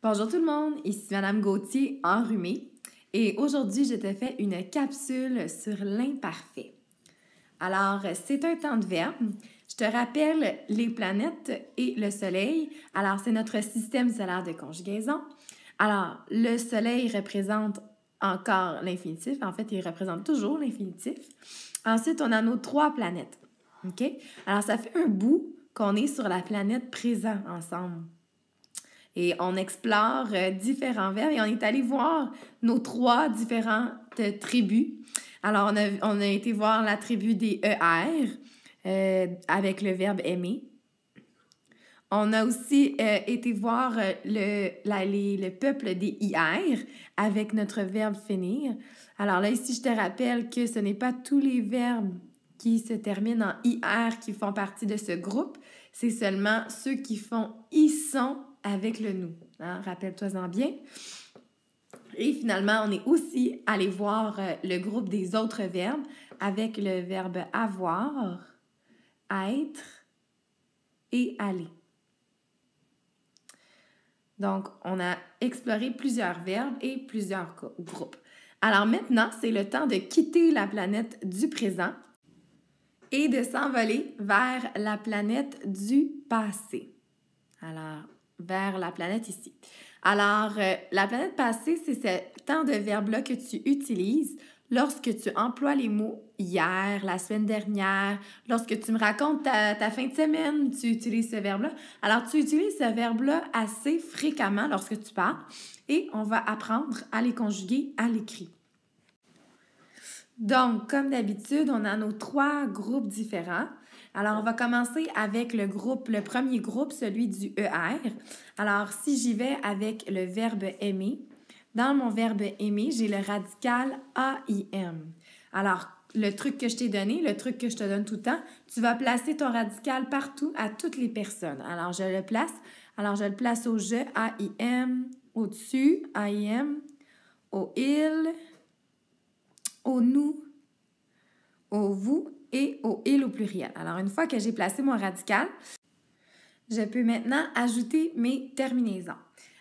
Bonjour tout le monde, ici Madame Gauthier enrhumée et aujourd'hui je te fais une capsule sur l'imparfait. Alors, c'est un temps de verbe. Je te rappelle les planètes et le soleil. Alors, c'est notre système solaire de conjugaison. Alors, le soleil représente encore l'infinitif. En fait, il représente toujours l'infinitif. Ensuite, on a nos 3 planètes. OK? Alors, ça fait un bout qu'on est sur la planète présent ensemble. Et on explore différents verbes et on est allé voir nos 3 différentes tribus. Alors, on a été voir la tribu des ER avec le verbe aimer. On a aussi été voir le peuple des IR avec notre verbe finir. Alors là, ici, je te rappelle que ce n'est pas tous les verbes qui se terminent en IR qui font partie de ce groupe. C'est seulement ceux qui font ils sont avec le nous. Hein? Rappelle-toi-en bien. Et finalement, on est aussi allé voir le groupe des autres verbes avec le verbe avoir, être et aller. Donc, on a exploré plusieurs verbes et plusieurs groupes. Alors maintenant, c'est le temps de quitter la planète du présent et de s'envoler vers la planète du passé. Alors, vers la planète ici. Alors, la planète passée, c'est ce temps de verbe-là que tu utilises lorsque tu emploies les mots hier, la semaine dernière, lorsque tu me racontes ta fin de semaine, tu utilises ce verbe-là. Alors, tu utilises ce verbe-là assez fréquemment lorsque tu parles et on va apprendre à les conjuguer à l'écrit. Donc, comme d'habitude, on a nos 3 groupes différents. Alors, on va commencer avec le premier groupe, celui du ER. Alors, si j'y vais avec le verbe aimer, dans mon verbe aimer, j'ai le radical AIM. Alors, le truc que je t'ai donné, le truc que je te donne tout le temps, tu vas placer ton radical partout à toutes les personnes. Alors, je le place. Alors, je le place au je, AIM, au-dessus, AIM, au il, au nous, au vous et au il au pluriel. Alors, une fois que j'ai placé mon radical, je peux maintenant ajouter mes terminaisons.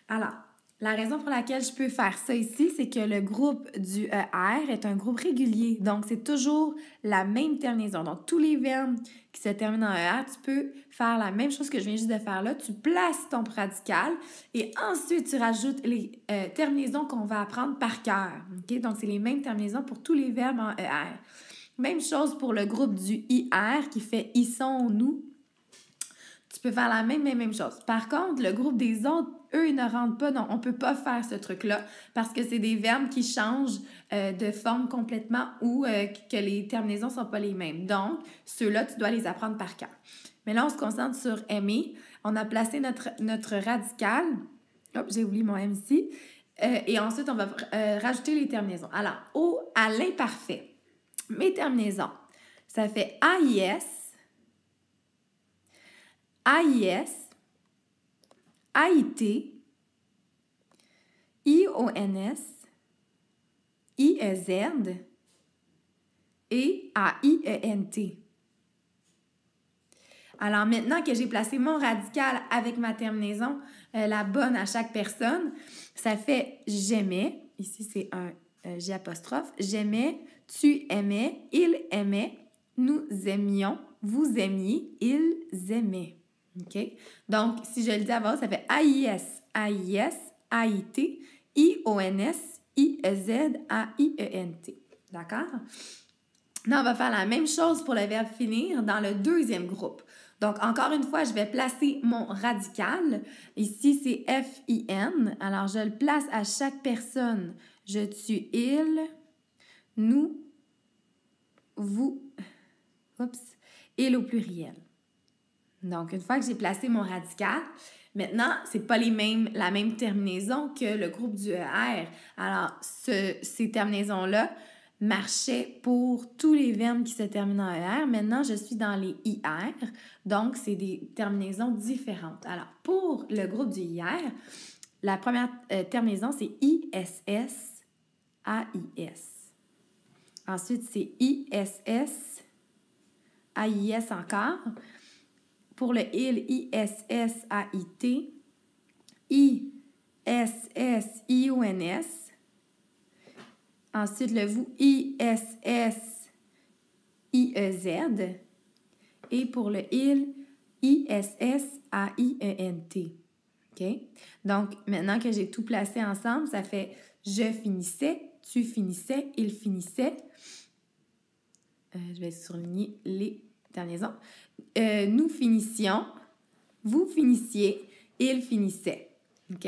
Alors, la raison pour laquelle je peux faire ça ici, c'est que le groupe du ER est un groupe régulier. Donc, c'est toujours la même terminaison. Donc, tous les verbes qui se terminent en ER, tu peux faire la même chose que je viens juste de faire là. Tu places ton radical et ensuite, tu rajoutes les terminaisons qu'on va apprendre par cœur. Okay? Donc, c'est les mêmes terminaisons pour tous les verbes en ER. Même chose pour le groupe du IR qui fait « ils sont, nous ». Tu peux faire la même chose. Par contre, le groupe des autres, eux, ils ne rentrent pas. Non, on ne peut pas faire ce truc-là parce que c'est des verbes qui changent de forme complètement ou que les terminaisons ne sont pas les mêmes. Donc, ceux-là, tu dois les apprendre par cœur. Mais là, on se concentre sur aimer. On a placé notre radical. Hop, j'ai oublié mon M ici. Et ensuite, on va rajouter les terminaisons. Alors, à l'imparfait. Mes terminaisons, ça fait AIS, AIS, AIT, IONS, IEZ et AIENT. Alors maintenant que j'ai placé mon radical avec ma terminaison, la bonne à chaque personne, ça fait j'aimais, ici c'est un J apostrophe, j'aimais, tu aimais, il aimait, nous aimions, vous aimiez, ils aimaient. OK? Donc, si je le dis à voix haute, ça fait AIS, AIS, AIT, IONS, IEZ, AIENT. D'accord? Là, on va faire la même chose pour le verbe finir dans le deuxième groupe. Donc, encore une fois, je vais placer mon radical. Ici, c'est F-I-N. Alors, je le place à chaque personne. Je tue il, nous, vous, il au pluriel. Donc, une fois que j'ai placé mon radical, maintenant, ce n'est pas la même terminaison que le groupe du ER. Alors, ces terminaisons-là marchaient pour tous les verbes qui se terminent en ER. Maintenant, je suis dans les IR, donc c'est des terminaisons différentes. Alors, pour le groupe du IR, la première terminaison, c'est ISS, AIS. Ensuite, c'est ISS, AIS encore. Pour le il, ISS, AIT, ISZ, Ensuite, le vous, ISS, IEZ. Et pour le il, ISS, AIENT. OK? Donc, maintenant que j'ai tout placé ensemble, ça fait je finissais, tu finissais, il finissait. Je vais souligner les terminaisons. Nous finissions, vous finissiez, il finissait. OK?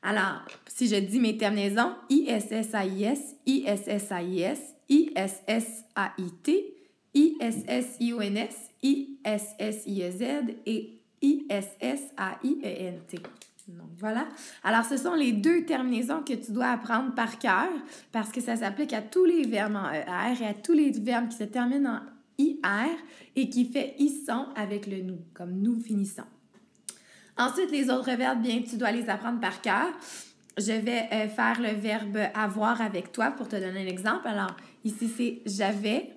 Alors, si je dis mes terminaisons, ISSAIS, ISSAIS, ISSAIT, ISSIONS, ISSIEZ et ISSAIENT. Donc, voilà. Alors, ce sont les 2 terminaisons que tu dois apprendre par cœur parce que ça s'applique à tous les verbes en ER et à tous les verbes qui se terminent en IR et qui fait ils sont avec le nous, comme nous finissons. Ensuite, les autres verbes, bien, tu dois les apprendre par cœur. Je vais faire le verbe avoir avec toi pour te donner un exemple. Alors, ici, c'est j'avais,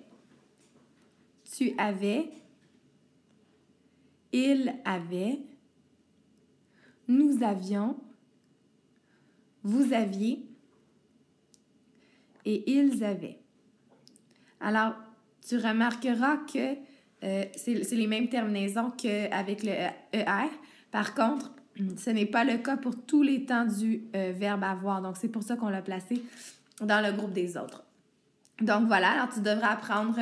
tu avais, il avait, nous avions, vous aviez et ils avaient. Alors, tu remarqueras que c'est les mêmes terminaisons qu'avec le ER. Par contre, ce n'est pas le cas pour tous les temps du verbe avoir. Donc, c'est pour ça qu'on l'a placé dans le groupe des autres. Donc, voilà. Alors, tu devras apprendre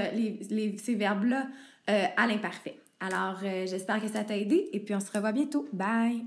ces verbes-là à l'imparfait. Alors, j'espère que ça t'a aidé et puis on se revoit bientôt. Bye!